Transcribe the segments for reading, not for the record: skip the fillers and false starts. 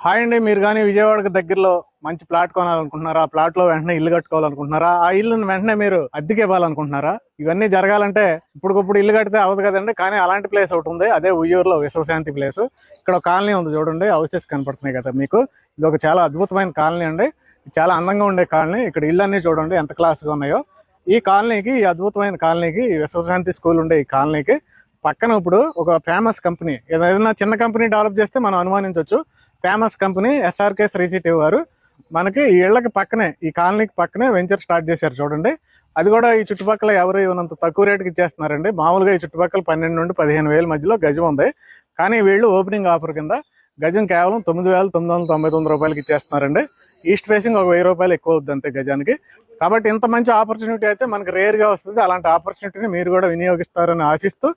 Hi అండి. మీరు కానీ విజయవాడకు దగ్గరలో మంచి ప్లాట్ కొనాలనుకుంటున్నారా? ఆ ప్లాట్ లో వెంటనే ఇల్లు కట్టుకోవాలనుకుంటున్నారా? ఆ ఇల్లుని వెంటనే మీరు అద్దెకి ఇవ్వాలనుకుంటున్నారా? ఇవన్నీ జరగాలంటే ఇప్పటికప్పుడు ఇల్లు కడితే అవదు కదండి. కానీ అలాంటి ప్లేస్ ఒకటి ఉంది, అదే ఉయ్యూరులో విశ్వశాంతి ప్లేస్. ఇక్కడ ఒక కాలనీ ఉంది చూడండి, హౌసెస్ కనపడుతున్నాయి కదా మీకు. ఇది ఒక చాలా అద్భుతమైన కాలనీ అండి, చాలా అందంగా ఉండే కాలనీ. ఇక్కడ ఇల్లు అన్ని చూడండి ఎంత క్లాస్గా ఉన్నాయో. ఈ కాలనీకి, ఈ అద్భుతమైన కాలనీకి, విశ్వశాంతి స్కూల్ ఉండే ఈ కాలనీకి పక్కన ఇప్పుడు ఒక ఫేమస్ కంపెనీ, ఏదైనా చిన్న కంపెనీ డెవలప్ చేస్తే మనం అనుమానించవచ్చు. ఫేమస్ కంపెనీ ఎస్ఆర్కే 3సిటీ వారు మనకి ఈ ఇళ్లకి పక్కనే, ఈ కాలనీకి పక్కనే వెంచర్ స్టార్ట్ చేశారు చూడండి. అది కూడా ఈ చుట్టుపక్కల ఎవరు ఇవ్వనంత తక్కువ రేటుకి ఇచ్చేస్తున్నారండి. మామూలుగా ఈ చుట్టుపక్కల 12 నుండి 15,000 మధ్యలో గజం ఉంది. కానీ వీళ్ళు ఓపెనింగ్ ఆఫర్ కింద గజం కేవలం 9,999 రూపాయలకి ఇచ్చేస్తున్నారండి. ఈస్ట్ ఫేసింగ్ ఒక 1000 రూపాయలు ఎక్కువ అవుద్ది అంతే గజానికి. కాబట్టి ఇంత మంచి ఆపర్చునిటీ అయితే మనకి రేర్గా వస్తుంది. అలాంటి ఆపర్చునిటీని మీరు కూడా వినియోగిస్తారని ఆశిస్తూ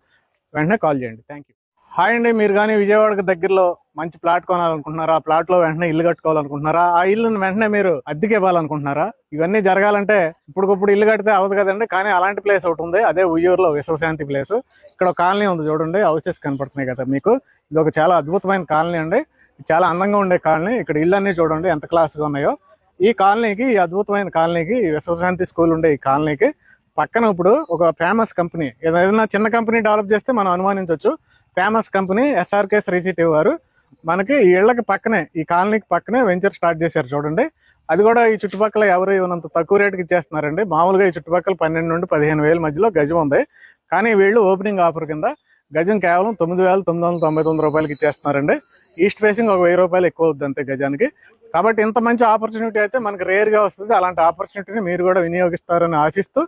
వెంటనే కాల్ చేయండి. Thank you. హాయ్ అండి. మీరు కానీ విజయవాడకు దగ్గరలో మంచి ప్లాట్ కొనాలనుకుంటున్నారా? ఆ ప్లాట్ లో వెంటనే ఇల్లు కట్టుకోవాలనుకుంటున్నారా? ఆ ఇల్లుని వెంటనే మీరు అద్దెకి ఇవ్వాలనుకుంటున్నారా? ఇవన్నీ జరగాలంటే ఇప్పటికప్పుడు ఇల్లు కడితే అవదు కదండి. కానీ అలాంటి ప్లేస్ ఒకటి ఉంది, అదే ఉయ్యూరులో విశ్వశాంతి ప్లేస్. ఇక్కడ ఒక కాలనీ ఉంది చూడండి, హౌసెస్ కనపడుతున్నాయి కదా మీకు. ఇది ఒక చాలా అద్భుతమైన కాలనీ అండి, చాలా అందంగా ఉండే కాలనీ. ఇక్కడ ఇల్లు అన్ని చూడండి ఎంత క్లాస్గా ఉన్నాయో. ఈ కాలనీకి, ఈ అద్భుతమైన కాలనీకి, విశ్వశాంతి స్కూల్ ఉండే ఈ కాలనీకి పక్కన ఇప్పుడు ఒక ఫేమస్ కంపెనీ, ఏదైనా చిన్న కంపెనీ డెవలప్ చేస్తే మనం అనుమానించవచ్చు. ఫేమస్ కంపెనీ ఎస్ఆర్కే 3సిటీ వారు మనకి ఈ ఇళ్లకి పక్కనే, ఈ కాలనీకి పక్కనే వెంచర్ స్టార్ట్ చేశారు చూడండి. అది కూడా ఈ చుట్టుపక్కల ఎవరు ఇవ్వనంత తక్కువ రేటుకి ఇచ్చేస్తున్నారండి. మామూలుగా ఈ చుట్టుపక్కల 12 నుండి 15,000 మధ్యలో గజం ఉంది. కానీ వీళ్ళు ఓపెనింగ్ ఆఫర్ కింద గజం కేవలం 9,999 రూపాయలకి ఇచ్చేస్తున్నారండి. ఈస్ట్ ఫేసింగ్ ఒక 1000 రూపాయలు ఎక్కువ అవుద్ది అంతే గజానికి. కాబట్టి ఇంత మంచి ఆపర్చునిటీ అయితే మనకి రేర్గా వస్తుంది. అలాంటి ఆపర్చునిటీని మీరు కూడా వినియోగిస్తారని ఆశిస్తూ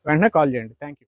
వెంటనే కాల్ చేయండి. Thank you.